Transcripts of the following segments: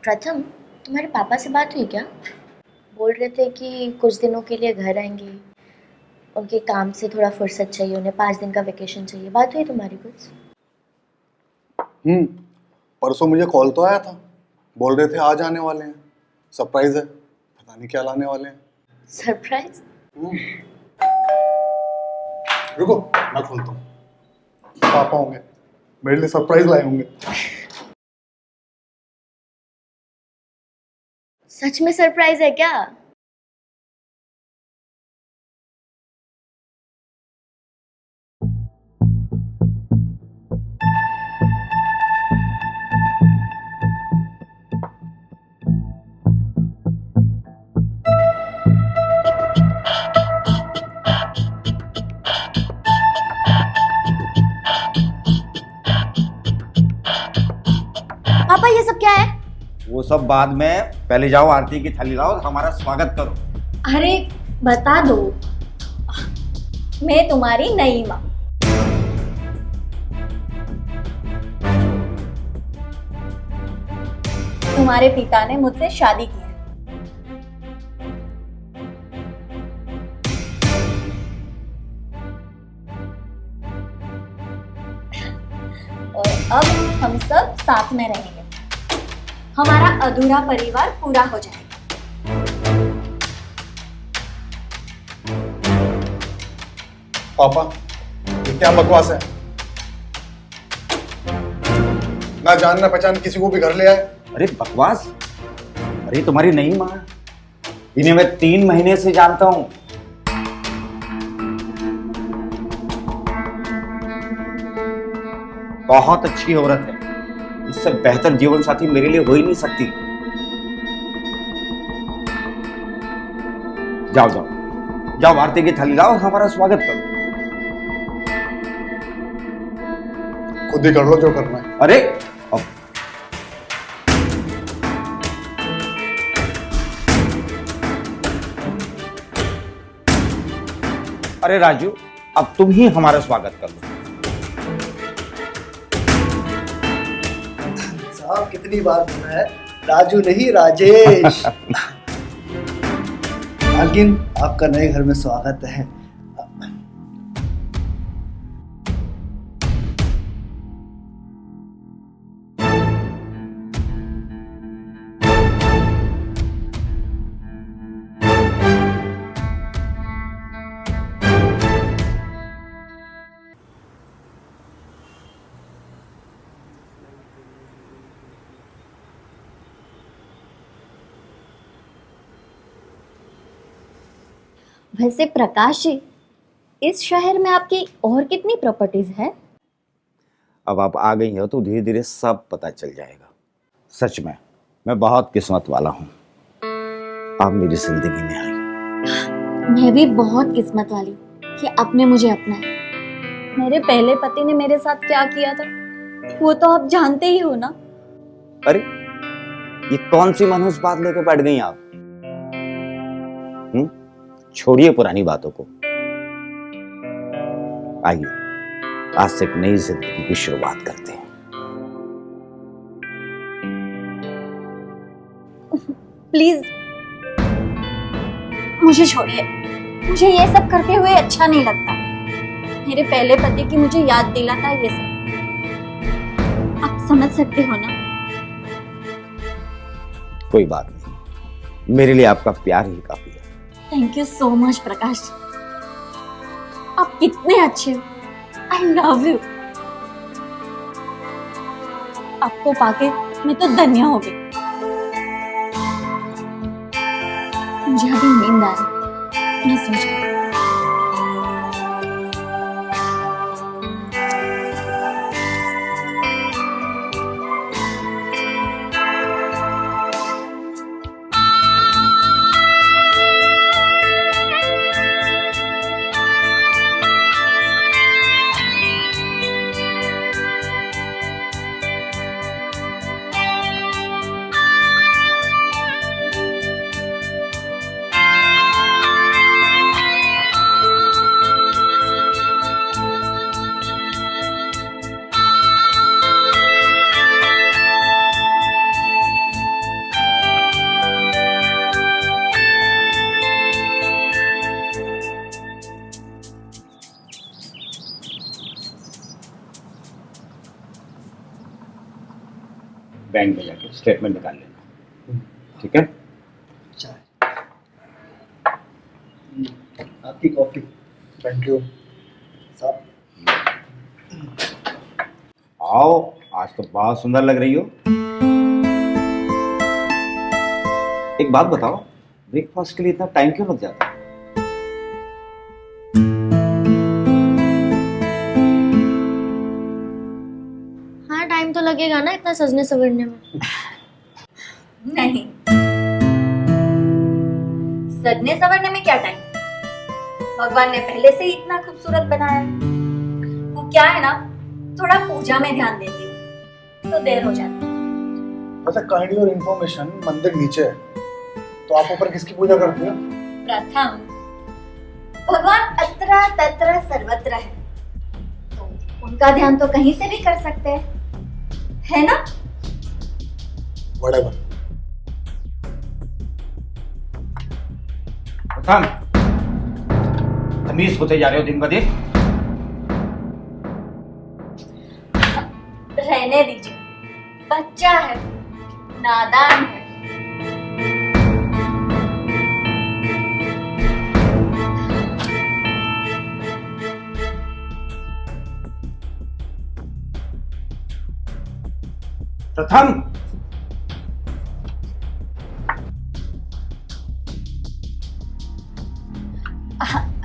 प्रथम, तुम्हारे पापा से बात हुई क्या? बोल रहे थे कि कुछ दिनों के लिए घर आएंगे। उनके काम से थोड़ा फुर्सत चाहिए, उन्हें 5 दिन का वेकेशन चाहिए। बात हुई तुम्हारी कुछ? परसों मुझे कॉल तो आया था, बोल रहे थे आज आने वाले हैं, सरप्राइज है, पता नहीं क्या लाने वाले हैं। सरप्राइज? रुको मैं खोलता हूँ, पापा होंगे, मेरे लिए सरप्राइज लाए होंगे। सच में सरप्राइज है क्या? पापा ये सब क्या है? वो सब बाद में, पहले जाओ आरती की थाली लाओ, हमारा स्वागत करो। अरे बता दो, मैं तुम्हारी नई माँ। तुम्हारे पिता ने मुझसे शादी की है। और अब हम सब साथ में रहेंगे। हमारा अधूरा परिवार पूरा हो जाएगा। पापा ये क्या बकवास है? ना जान ना पहचान किसी को भी घर ले आए। अरे बकवास, अरे तुम्हारी नई माँ, इन्हें मैं 3 महीने से जानता हूं। बहुत अच्छी औरत है, इससे बेहतर जीवन साथी मेरे लिए हो ही नहीं सकती। जाओ जाओ जाओ, आरती की थाली लाओ, हमारा स्वागत करो। खुद ही कर लो जो करना है। अरे अब अरे राजू, अब तुम ही हमारा स्वागत कर लो। साहब कितनी बार सुना है, राजू नहीं राजेश। लेकिन आपका नए घर में स्वागत है। वैसे प्रकाश जी, इस शहर में आपकी और कितनी प्रॉपर्टीज है? अब आप आ गई हो तो धीरे धीरे सब पता चल जाएगा। सच में मैं बहुत किस्मत वाला हूँ, आप मेरी जिंदगी में आई। मैं भी बहुत किस्मत वाली कि आपने मुझे अपनाया। मेरे पहले पति ने मेरे साथ क्या किया था वो तो आप जानते ही हो ना। अरे ये कौन सी मनहूस बात लेके बैठ गई आप? छोड़िए पुरानी बातों को, आइए आज से एक नई जिंदगी की शुरुआत करते हैं। प्लीज मुझे छोड़िए, मुझे ये सब करते हुए अच्छा नहीं लगता। मेरे पहले पति की मुझे याद दिलाता है ये सब। आप समझ सकते हो ना? कोई बात नहीं, मेरे लिए आपका प्यार ही काफी है। थैंक यू सो मच प्रकाश, आप कितने अच्छे हो। I love you. आपको पाके मैं तो धन्य हो गई। मुझे अभी नींद आ रही, मैं सो जाऊं। बैंक में जाके स्टेटमेंट निकाल लेना, ठीक है? चाय। आपकी कॉफी। Thank you. साहब आओ, आज तो बहुत सुंदर लग रही हो। एक बात बताओ, ब्रेकफास्ट के लिए इतना टाइम क्यों लग जाता है? हाँ, टाइम तो लगेगा ना इतना सजने संवरने में। नहीं, सजने संवरने में क्या टाइम, भगवान ने पहले से ही इतना खूबसूरत बनाया है। वो क्या है ना, थोड़ा पूजा में ध्यान देती हूँ तो देर हो जाती है। वैसे काइंड योर इन्फॉर्मेशन, मंदिर नीचे है, तो आप ऊपर किसकी पूजा करते हो? प्रथम, भगवान अत्र तत्र सर्वत्र है, तो उनका ध्यान तो कहीं से भी कर सकते हैं, है ना? Whatever. प्रथम, तमीज होते जा रहे हो दिन ब दिन। रहने दीजिए, बच्चा है, नादान है। प्रथम,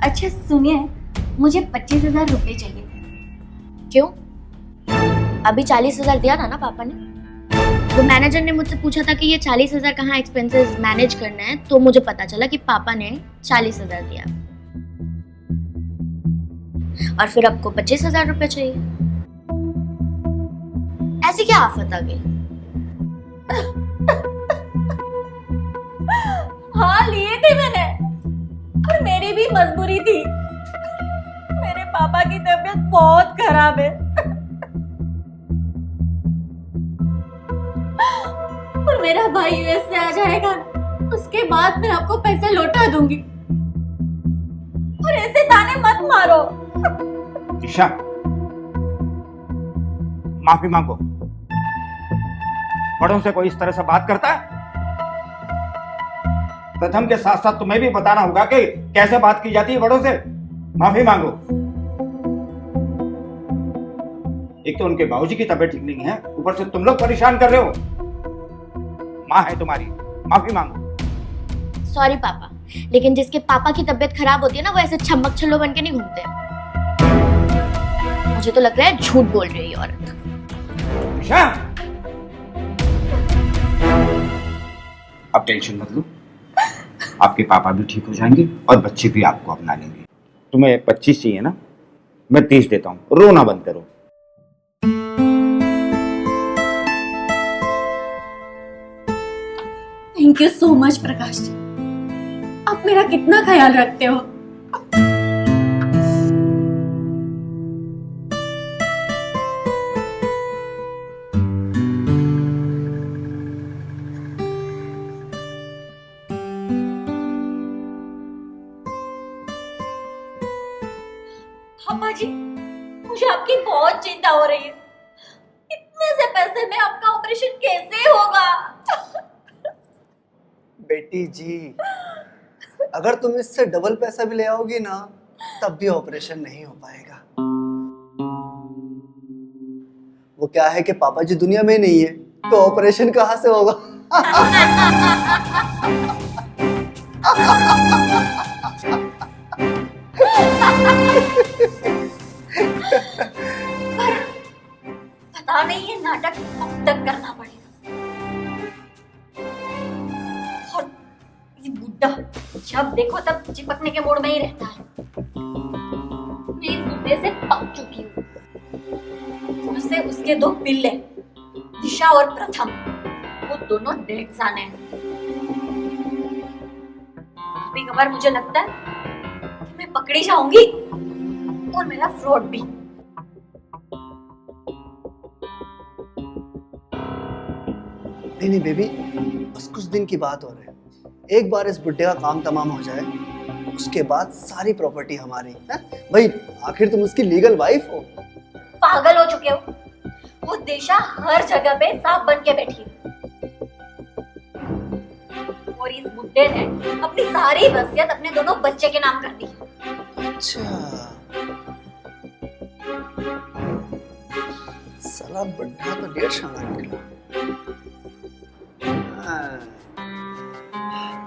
अच्छा सुनिए, मुझे 25,000 रुपए चाहिए थे। क्यों? अभी 40,000 दिया था ना पापा ने। वो मैनेजर ने मुझसे पूछा था कि ये 40,000 कहाँ एक्सपेंसेस मैनेज करना है, तो मुझे पता चला कि पापा ने 40,000 दिया और फिर आपको 25,000 रुपए चाहिए। ऐसी क्या आफत आ गई? हाँ, लिए थे मैंने, और मेरी भी मजबूरी थी। मेरे पापा की तबीयत बहुत खराब है और मेरा भाई यूएस से आ जाएगा, उसके बाद मैं आपको पैसे लौटा दूंगी। और ऐसे ताने मत मारो। ईशा, माफी मांगो। बड़ों से कोई इस तरह से बात करता है? प्रथम के साथ साथ तुम्हें भी बताना होगा कि कैसे बात की जाती है बड़ों से। माफी मांगो। एक तो उनके बाबूजी की तबीयत ठीक नहीं है, ऊपर से तुम लोग परेशान कर रहे हो। माँ है तुम्हारी, माफी मांगो। सॉरी पापा, लेकिन जिसके पापा की तबीयत खराब होती है ना, वो ऐसे छम्मक छल्लो बन के नहीं घूमते। मुझे तो लग रहा है झूठ बोल रही है ये औरत। ईशा, अब टेंशन मत लो, आपके पापा भी ठीक हो जाएंगे और बच्चे भी आपको अपना लेंगे। तुम्हें 25 चाहिए ना, मैं 30 देता हूँ, रोना बंद करो। Thank you so much Prakash ji, आप मेरा कितना ख्याल रखते हो। पापा जी, मुझे आपकी बहुत चिंता हो रही है। इतने से पैसे में आपका ऑपरेशन कैसे होगा? बेटी जी, अगर तुम इससे डबल पैसा भी ले आओगी ना, तब भी ऑपरेशन नहीं हो पाएगा। वो क्या है कि पापा जी दुनिया में नहीं है, तो ऑपरेशन कहाँ से होगा? पता नहीं ये नाटक कब तक करना पड़ेगा। और ये बुड्ढा जब देखो तब चिपकने के मूड में ही रहता है। मैं इस बुड्ढे से पक चुकी हूँ। उससे उसके 2 पिल्ले, दिशा और प्रथम, वो दोनों डेढ़ साल हैं। कभी कभार मुझे लगता है कि मैं पकड़ी जाऊंगी और मेरा फ्रॉड भी। नहीं बेबी, बस कुछ दिन की बात और है। एक बार इस बुड्ढे का काम तमाम हो जाए, उसके बाद सारी प्रॉपर्टी हमारी है। भाई आखिर तुम उसकी लीगल वाइफ हो। पागल हो चुके हो। वो दिशा हर जगह पे सांप बन के बैठी है। और इस बुड्ढे ने अपनी सारी वसीयत अपने दोनों बच्चे के नाम कर दी। अच्छा, साला बुढ़ा तो ढेर शाना निकला। हाँ।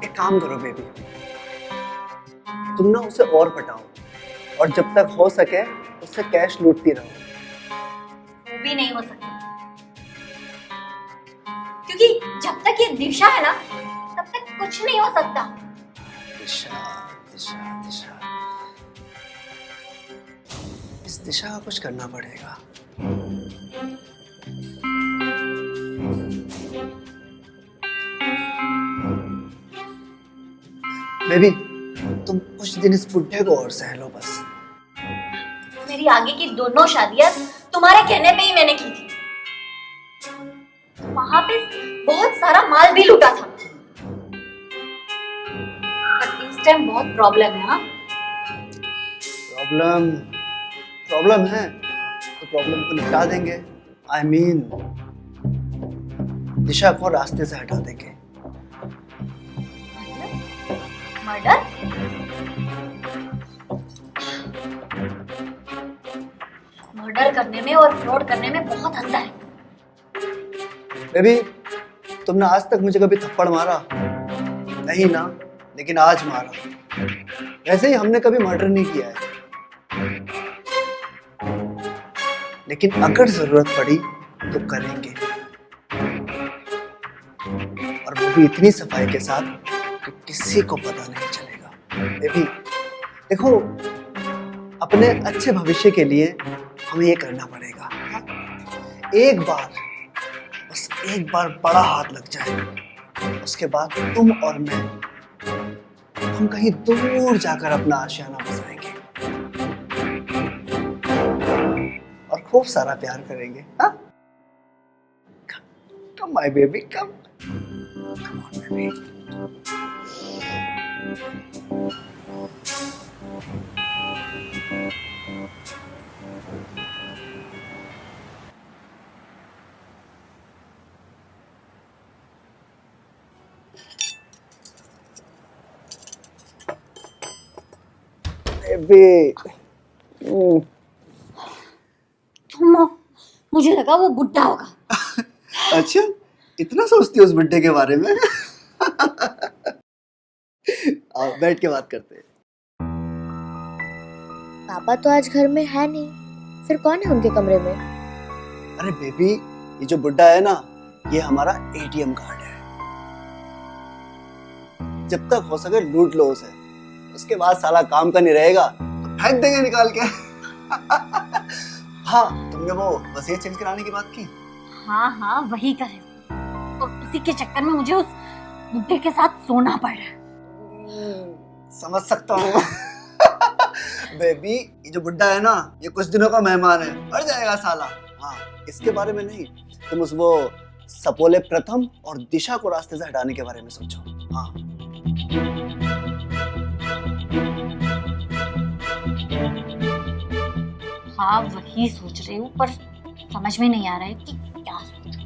एक काम करो बेबी, तुम ना उसे और पटाओ और जब तक हो सके उससे कैश लूटती रहो। वो भी नहीं हो सकता, क्योंकि जब तक ये दिशा है ना तब तक कुछ नहीं हो सकता। दिशा दिशा दिशा, इस दिशा का कुछ करना पड़ेगा। बेबी, तुम कुछ दिन इस बुढ़े को और सह लो बस। मेरी आगे की दोनों शादियां तुम्हारे कहने पे ही मैंने की थी। वहां पे बहुत सारा माल भी लूटा था, पर इस टाइम बहुत प्रॉब्लम है। हाँ, प्रॉब्लम है तो प्रॉब्लम को निपटा देंगे। I mean, दिशा को रास्ते से हटा देंगे। मर्डर? मर्डर करने में और फ्रॉड करने में बहुत अंतर है। बेबी, तुमने आज तक मुझे कभी थप्पड़ मारा नहीं ना, लेकिन आज मारा। वैसे ही हमने कभी मर्डर नहीं किया है, लेकिन अगर जरूरत पड़ी तो करेंगे, और वो भी इतनी सफाई के साथ कि किसी को पता नहीं चलेगा। बेबी देखो, अपने अच्छे भविष्य के लिए हमें ये करना पड़ेगा। एक बार, बस एक बार बड़ा हाथ लग जाए, उसके बाद तुम और मैं, हम कहीं दूर जाकर अपना आशियाना बसाएंगे और खूब सारा प्यार करेंगे। हाँ? Come my baby, come on baby। Baby, मुझे लगा वो बुड्ढा होगा। अच्छा, इतना सोचती हो उस बुड्ढे के बारे में? आओ बैठ के बात करते हैं। पापा तो आज घर में है नहीं, फिर कौन है उनके कमरे में? अरे बेबी, ये जो बुड्ढा है ना, ये हमारा एटीएम कार्ड है। जब तक हो सके लूट लो उसे, उसके बाद साला काम का नहीं रहेगा तो फेंक देंगे निकाल के। हाँ, तुमने वो वसीयत चेंज कराने की बात की? हाँ, वही करे। और उसी के चक्कर में मुझे उस बुड्ढे के साथ सोना पड़ रहा है। समझ सकता हूँ। बेबी, ये जो बुड्ढा है ना, ये कुछ दिनों का मेहमान है, मर जाएगा साला। हाँ, इसके बारे में नहीं, तुम उस वो सपोले प्रथम और दिशा को रास्ते से हटाने के बारे में सोचो। हाँ, हाँ, वही सोच रही हूँ, पर समझ में नहीं आ रहा है कि क्या सोचूं।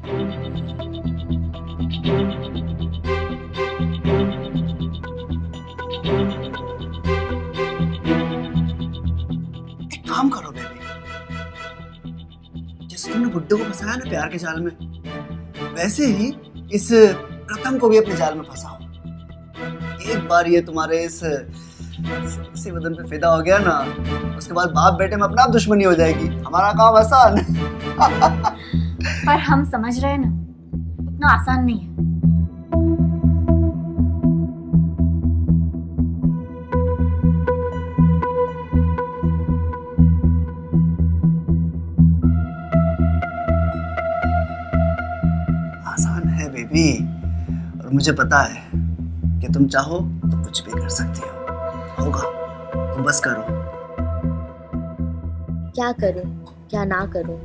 एक काम करो बेबी, जैसे तुमने बुड्ढे को फंसाया ना प्यार के जाल में, वैसे ही इस प्रथम को भी अपने जाल में फंसाओ। एक बार ये तुम्हारे इस बदन पे फिदा हो गया ना, उसके बाद बाप बेटे में अपना दुश्मनी हो जाएगी। हमारा काम आसान। पर हम समझ रहे हैं ना, उतना आसान नहीं है। आसान है बेबी, और मुझे पता है कि तुम चाहो तो कुछ भी कर सकती हो। होगा, तुम बस करो। क्या करूं, क्या ना करूं,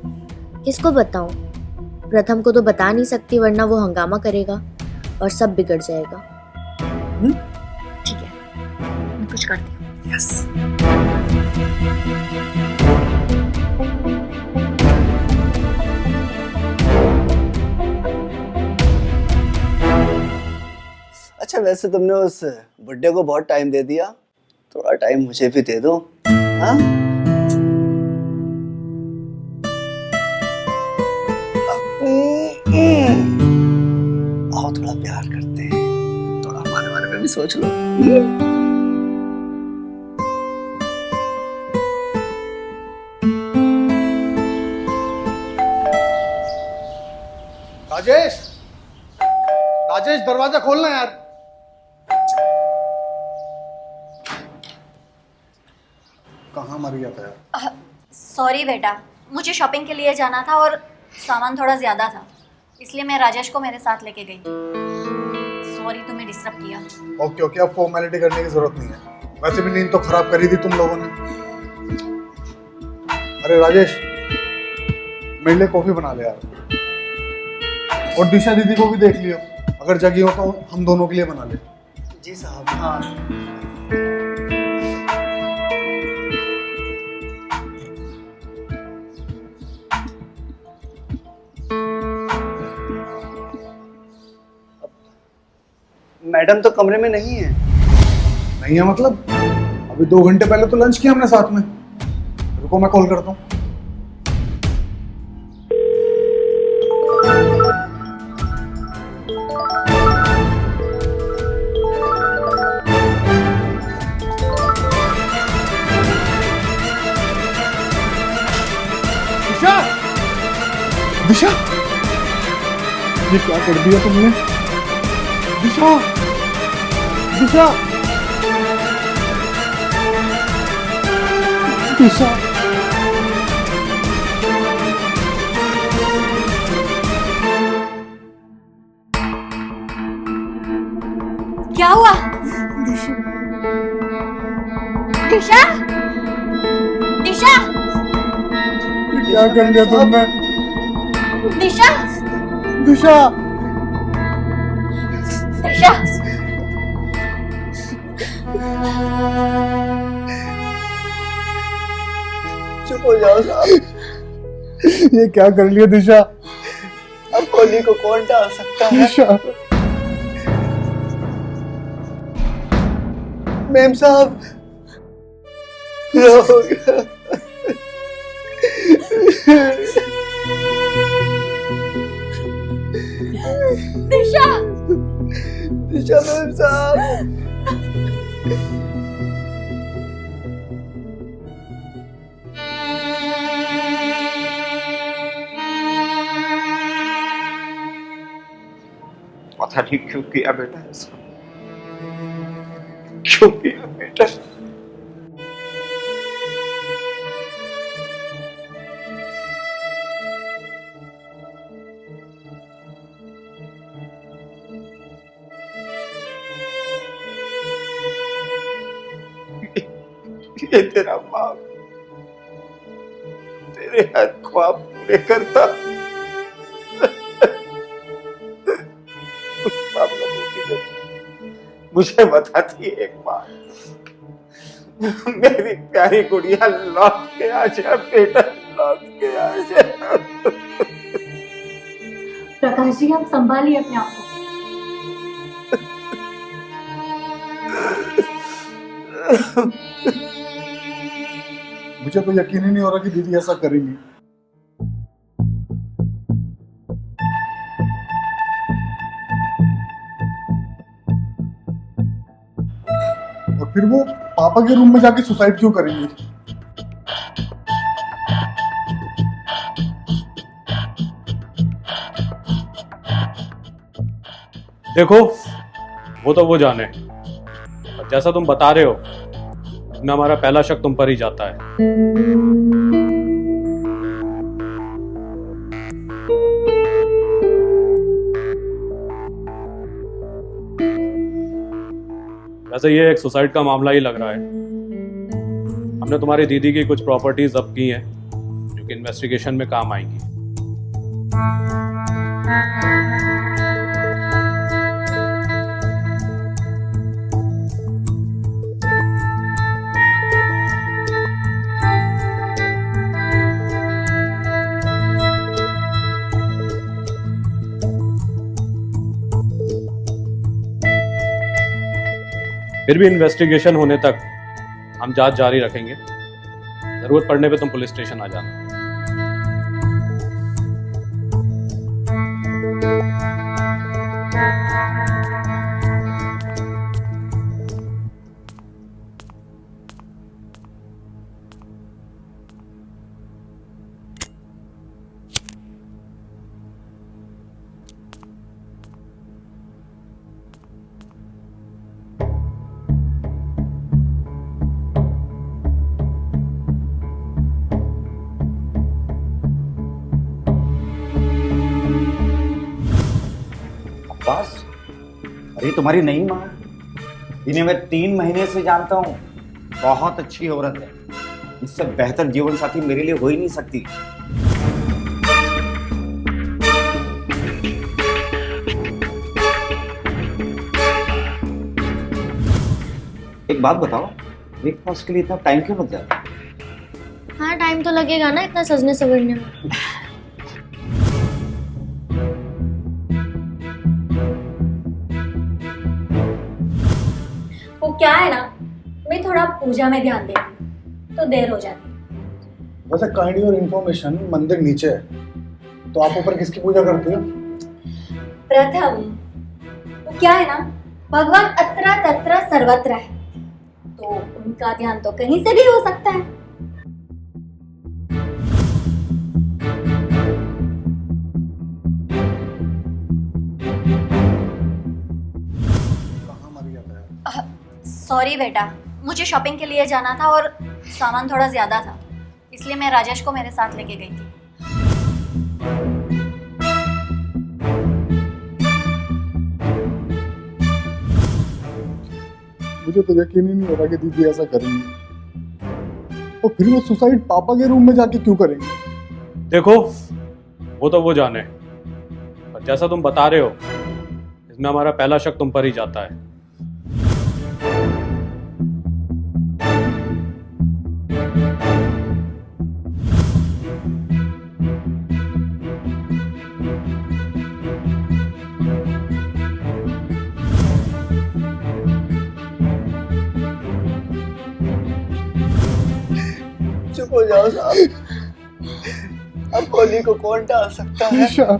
किसको बताऊं? प्रथम को तो बता नहीं सकती, वरना वो हंगामा करेगा और सब बिगड़ जाएगा। ठीक है, मैं कुछ करती हूँ। यस। अच्छा वैसे तुमने उस बुड्ढे को बहुत टाइम दे दिया, थोड़ा टाइम मुझे भी दे दो। हाँ आओ थोड़ा प्यार करते हैं, थोड़ा हमारे बारे में भी सोच लो। राजेश, राजेश दरवाजा खोलना यार। कहाँ मर गया था यार? सॉरी बेटा, मुझे शॉपिंग के लिए जाना था और सामान थोड़ा ज्यादा था, इसलिए मैं राजेश को मेरे साथ लेके गई थी। सॉरी तुम्हें डिस्टर्ब किया। ओके ओके, अब फॉर्मेलिटी करने की जरूरत नहीं है। वैसे भी नींद तो खराब करी थी तुम लोगों ने। अरे राजेश, मेरे लिए कॉफी बना ले यार, और दिशा दीदी को भी देख लियो, अगर जगी हो तो हम दोनों के लिए बना ले। जी साहब। हाँ मैडम तो कमरे में नहीं है। नहीं है मतलब? अभी 2 घंटे पहले तो लंच किया हमने साथ में। रुको मैं कॉल करता हूँ। दिशा, दिशा, ये क्या कर दिया तुमने? दिशा, दिशा, दिशा, क्या हुआ? दिशा, दिशा, क्या कर लिया तुमने? दिशा, दिशा, दिशा, चुप हो जाओ साहब। ये क्या कर लिया दिशा? अब होली को कौन टाल सकता है? दिशा, मैम साहब हो गया। दिशा, दिशा मैम साहब। पता नहीं क्यों किया बेटा ऐसा, क्यों किया बेटा? ये तेरा बाप तेरे हर ख्वाब पूरे करता। बाप का मुझे बताती एक बात, मेरी प्यारी गुड़िया लौट के आ जा बेटा, लौट के आ जा। प्रकाश जी आप संभालिए अपने आप को। मुझे तो यकीन ही नहीं हो रहा कि दीदी ऐसा करेंगी। और फिर वो पापा के रूम में जाके सुसाइड क्यों करेंगी? देखो वो तो वो जाने, और जैसा तुम बता रहे हो इसमें हमारा पहला शक तुम पर ही जाता है। वैसे ये एक सुसाइड का मामला ही लग रहा है। हमने तुम्हारी दीदी की कुछ प्रॉपर्टीज जब्त की हैं जो कि इन्वेस्टिगेशन में काम आएंगी। फिर भी इन्वेस्टिगेशन होने तक हम जांच जारी रखेंगे। जरूरत पड़ने पे तुम पुलिस स्टेशन आ जाना। अब्बास, अरे तुम्हारी नई माँ है। इन्हें मैं 3 महीने से जानता हूँ। बहुत अच्छी औरत है। इससे बेहतर जीवन साथी मेरे लिए हो ही नहीं सकती। एक बात बताओ, ब्रेकफास्ट के लिए इतना टाइम क्यों लग जाता है? हाँ, टाइम तो लगेगा ना इतना सजने सवरने में। वो क्या है ना, मैं थोड़ा पूजा में ध्यान देती तो देर हो जाती। वैसे काइंड और इन्फॉर्मेशन, मंदिर नीचे है, तो आप ऊपर किसकी पूजा करते हो? प्रथम, वो क्या है ना, भगवान अत्र तत्र सर्वत्र है, तो उनका ध्यान तो कहीं से भी हो सकता है। कहाँ मर गया था यार? सॉरी बेटा, मुझे शॉपिंग के लिए जाना था और सामान थोड़ा ज्यादा था, इसलिए मैं राजेश को मेरे साथ लेके गई थी। मुझे तो यकीन ही नहीं हो रहा कि दीदी ऐसा करेंगी। और फिर वो सुसाइड पापा के रूम में जाके क्यों करेंगे? देखो, वो तो वो जाने, पर जैसा तुम बता रहे हो, इसमें हमारा पहला शक तुम पर ही जाता है। चुप हो जाओ साहब। अब होली को कौन टाल सकता है? ईशा,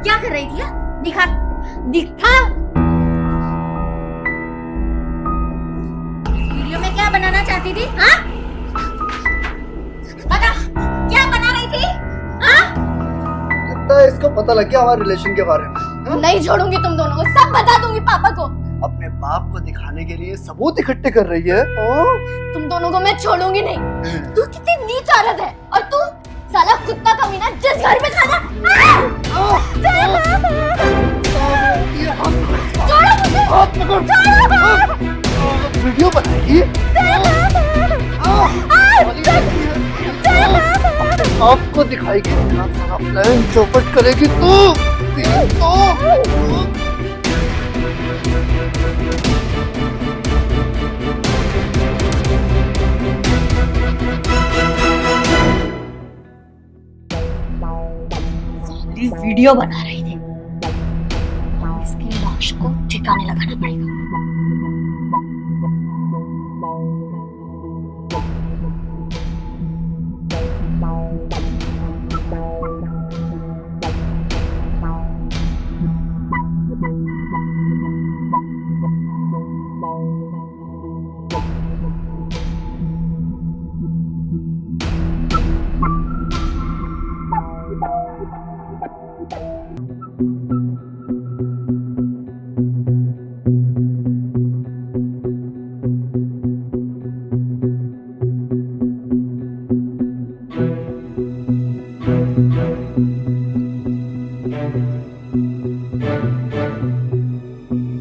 क्या कर रही थी? दिखा दिखा, वीडियो में क्या बनाना चाहती थी? हाँ, बता, क्या बना रही थी? हाँ, लगता है इसको पता लग गया हमारे रिलेशन के बारे में। हाँ? नहीं छोड़ूंगी तुम दोनों को, सब बता दूंगी पापा को। अपने बाप को दिखाने के लिए सबूत इकट्ठे कर रही है। तुम दोनों को मैं छोड़ूंगी नहीं। तू कितनी नीच औरत है, और तू साला कुत्ता कमीना जिस घर में खाना। वीडियो बनाएगी। आपको को दिखाएगी तेरा सारा प्लान चौपट करेगी तू तेरी तो साली वीडियो बना रही थी। इसकी लाश को ठिकाने लगाना पड़ेगा।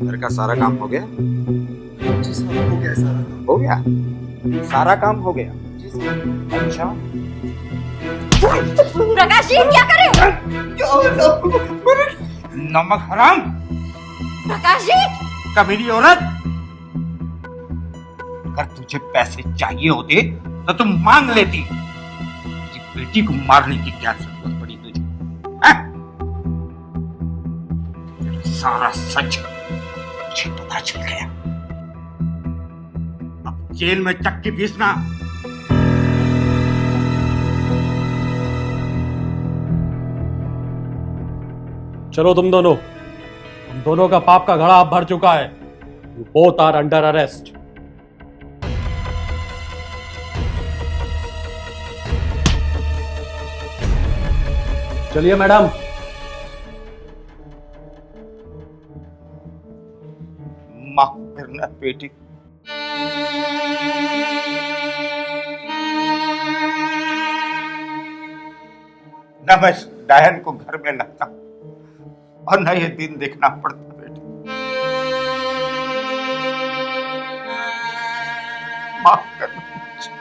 घर का सारा काम हो गया? जी साहब हो गया सारा काम। हो गया, सारा काम हो गया। जी साहब। अच्छा, प्रकाश जी क्या कर रहे हो? क्या हो रहा है? नमक हराम प्रकाश जी कमीनी औरत, अगर तुझे पैसे चाहिए होते तो तुम मांग लेती। तेरी बेटी को मारने की क्या जरूरत पड़ी तुझे? हैं? तेरा सारा सच मुझे पता चल गया। अब जेल में चक्की पीसना। चलो तुम दोनों, हम दोनों का पाप का घड़ा अब भर चुका है। You both are under arrest. चलिए मैडम। माफ करना बेटी, न मैं डायन को घर में लाता और न ये दिन देखना पड़ता बेटी। माफ करना मुझे।